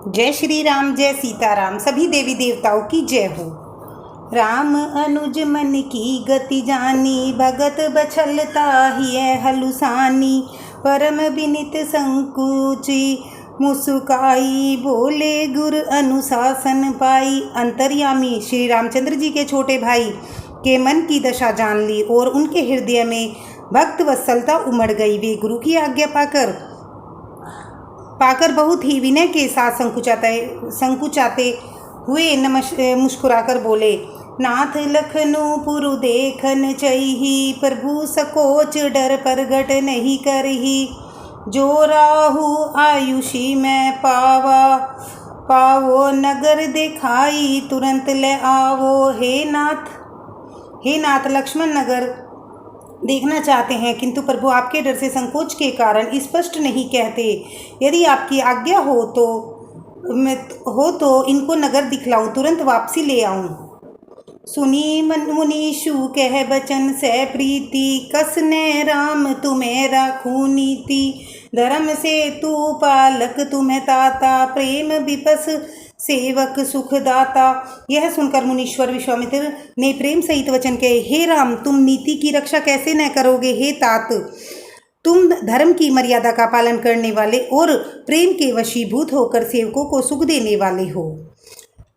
जय श्री राम, जय सीताराम। सभी देवी देवताओं की जय हो। राम अनुज मन की गति जानी, भगत बछलता ही हलुसानी। परम विनित संकुची मुस्काई, बोले गुर अनुशासन पाई। अंतर्यामी श्री रामचंद्र जी के छोटे भाई के मन की दशा जान ली और उनके हृदय में भक्त वत्सलता उमड़ गई। वे गुरु की आज्ञा पाकर बहुत ही विनय के साथ संकुचाते हुए मुस्कुराकर बोले, नाथ लखनऊ पुरु देखन चही, प्रभु सकोच डर प्रगट नहीं करही। जो राहु आयुषी में पावो, नगर दिखाई तुरंत ले आवो। हे नाथ, लक्ष्मण नगर देखना चाहते हैं, किंतु प्रभु आपके डर से संकोच के कारण स्पष्ट नहीं कहते। यदि आपकी आज्ञा हो तो इनको नगर दिखलाऊं, तुरंत वापसी ले आऊं। सुनी मुनीषु कह बचन से प्रीति, कसने राम तुम्हें राखू नीति। धर्म से तू पालक तुम्हें ताता, प्रेम विपस सेवक सुखदाता। यह सुनकर मुनीश्वर विश्वामित्र ने प्रेम सहित वचन कहे, हे राम, तुम नीति की रक्षा कैसे न करोगे। हे तात, तुम धर्म की मर्यादा का पालन करने वाले और प्रेम के वशीभूत होकर सेवकों को सुख देने वाले हो।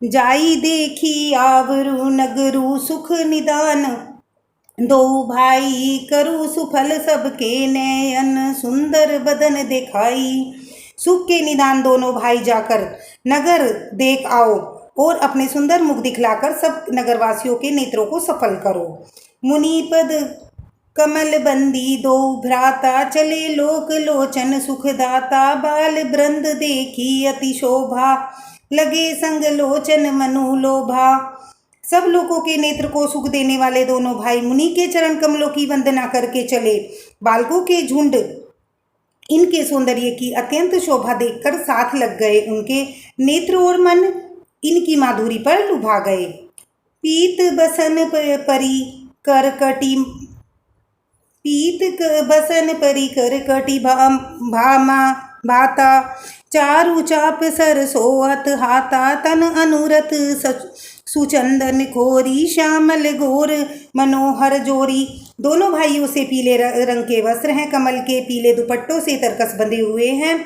जाई देखी आवरु नगरु, सुख निदान दो भाई। करू सुफल सबके नयन, सुंदर बदन दिखाई। सुख के निदान दोनों भाई जाकर नगर देख आओ और अपने सुंदर मुख दिखलाकर सब नगरवासियों के नेत्रों को सफल करो। मुनिपद कमल बंदी दो भ्राता, चले लोक लोचन सुखदाता। बाल वृंद देखी अति शोभा, लगे संग लोचन मनु लोभा। सब लोगों के नेत्र को सुख देने वाले दोनों भाई मुनि के चरण कमलों की वंदना करके चले। बालकों के झुंड इनके सौंदर्य की अत्यंत शोभा देखकर साथ लग गए। उनके नेत्र और मन इनकी माधुरी पर लुभा गए। पीत बसन परी करकटी भामा भाता। चारु चाप सरसोअत हाथा, तन अनुरत सुचंदन खोरी। श्यामल घोर मनोहर जोरी। दोनों भाइयों से पीले रंग के वस्त्र हैं, कमल के पीले दुपट्टों से तरकस बंधे हुए हैं।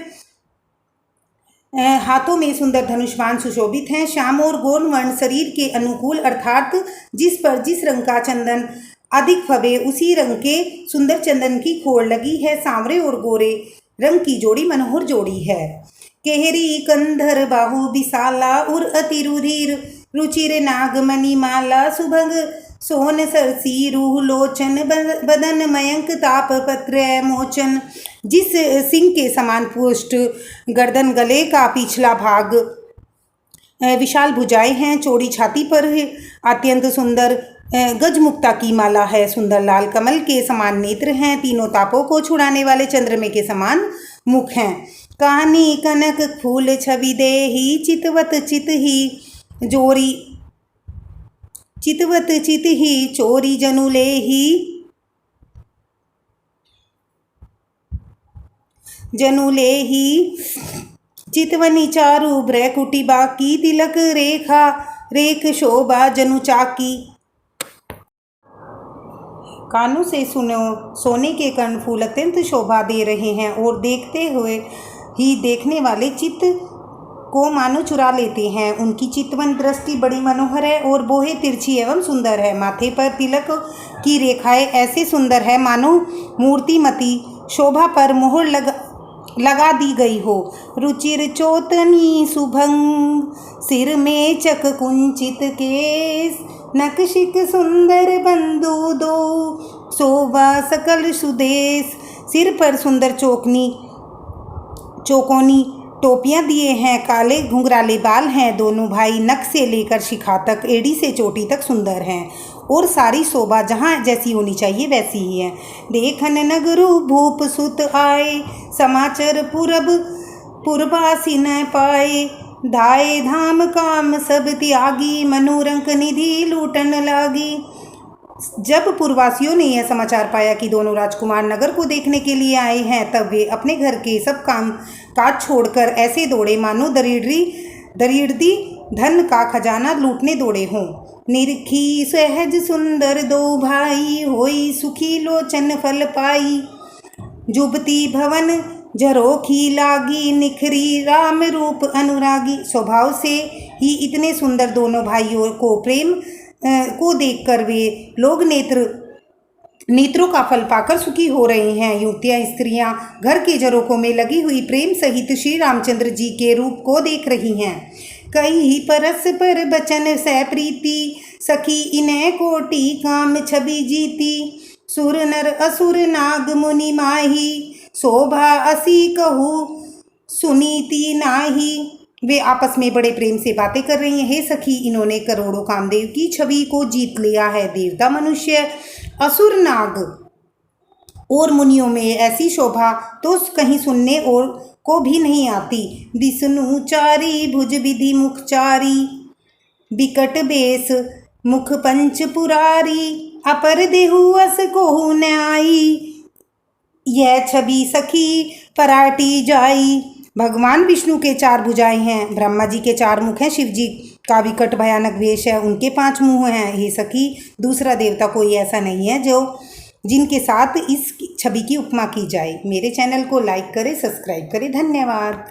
हाथों में सुंदर धनुष्बाण सुशोभित हैं। श्याम और गौर वर्ण शरीर के अनुकूल, अर्थात जिस पर जिस रंग का चंदन अधिक फबे उसी रंग के सुंदर चंदन की खोड़ लगी है। सांवरे और गोरे रंग की जोड़ी मनोहर जोड़ी है। केहरी कंधर बाहु विशाला, उर अति रुधिर रुचिर नागमणि माला। सुभग सोन सरसी रूह लोचन, बदन मयंक ताप पत्र मोचन। जिस सिंह के समान पुष्ट गर्दन, गले का पिछला भाग, विशाल भुजाएं हैं, चौड़ी छाती पर अत्यंत सुंदर गजमुक्ता की माला है। सुंदर लाल कमल के समान नेत्र हैं, तीनों तापों को छुड़ाने वाले चंद्रमे के समान मुख हैं। कानी कनक फूल छवि देही, चितवत चित ही चोरी जनुले ही। चितवनी चारु भ्रकुटी बाकी, तिलक रेख शोभा जनु चाकी। कानों से सुनो, सोने के कर्णफूल अत्यंत शोभा दे रहे हैं और देखते हुए ही देखने वाले चित्त को मानो चुरा लेते हैं। उनकी चितवन दृष्टि बड़ी मनोहर है और बोहे तिरछी एवं सुंदर है। माथे पर तिलक की रेखाएं ऐसे सुंदर है मानो मूर्तिमती शोभा पर मोहर लगा दी गई हो। रुचिर चोतनी सुभंग, सिर में चक कुंचित केस। नकशिक सुंदर बंधु दो, शोभा सकल सुदेश। सिर पर सुंदर चौकोनी टोपियां दिए हैं, काले घुंघराले बाल हैं। दोनों भाई नक से लेकर शिखा तक, एड़ी से चोटी तक सुंदर हैं और सारी शोभा जहाँ जैसी होनी चाहिए वैसी ही है। देखन नगरु भूप सुत आए, समाचार पुरबासी न पाए। धाए धाम काम सब त्यागी, मनोरंक निधि लूटन लागी। जब पूर्ववासियों ने यह समाचार पाया कि दोनों राजकुमार नगर को देखने के लिए आए हैं, तब वे अपने घर के सब काम काज छोड़कर ऐसे दौड़े मानो दरिद्री धन का खजाना लूटने दौड़े हों। निरखी सहज सुंदर दो भाई, होई सुखी लोचन फल पाई। जुबती भवन झरोखी लागी, निखरी राम रूप अनुरागी। स्वभाव से ही इतने सुंदर दोनों भाइयों को प्रेम को देखकर वे लोग नेत्रों का फल पाकर सुखी हो रहे हैं। युवतियाँ स्त्रियाँ घर के झरोखों में लगी हुई प्रेम सहित श्री रामचंद्र जी के रूप को देख रही हैं। कई परस पर बचन सह प्रीति, सखी इन्हें कोटि काम छवि जीती। सुर नर असुर नाग मुनि माही, शोभा असी कहू सुनीति नाही। वे आपस में बड़े प्रेम से बातें कर रही हैं। हे सखी, इन्होंने करोड़ों कामदेव की छवि को जीत लिया है। देवता, मनुष्य, असुर, नाग और मुनियों में ऐसी शोभा तो कहीं सुनने और को भी नहीं आती। विष्णु चारी भुज विधि मुखचारी, बिकट बेस मुख पंच पुरारी। अपर देहु अस कोहु न आई, यह छवि सखी पराटी जाई। भगवान विष्णु के 4 भुजाएं हैं, ब्रह्मा जी के 4 मुख हैं, शिव जी का विकट भयानक वेश है, उनके 5 मुंह हैं। हे सखी, दूसरा देवता कोई ऐसा नहीं है जिनके साथ इस छवि की उपमा की जाए। मेरे चैनल को लाइक करें, सब्सक्राइब करें। धन्यवाद।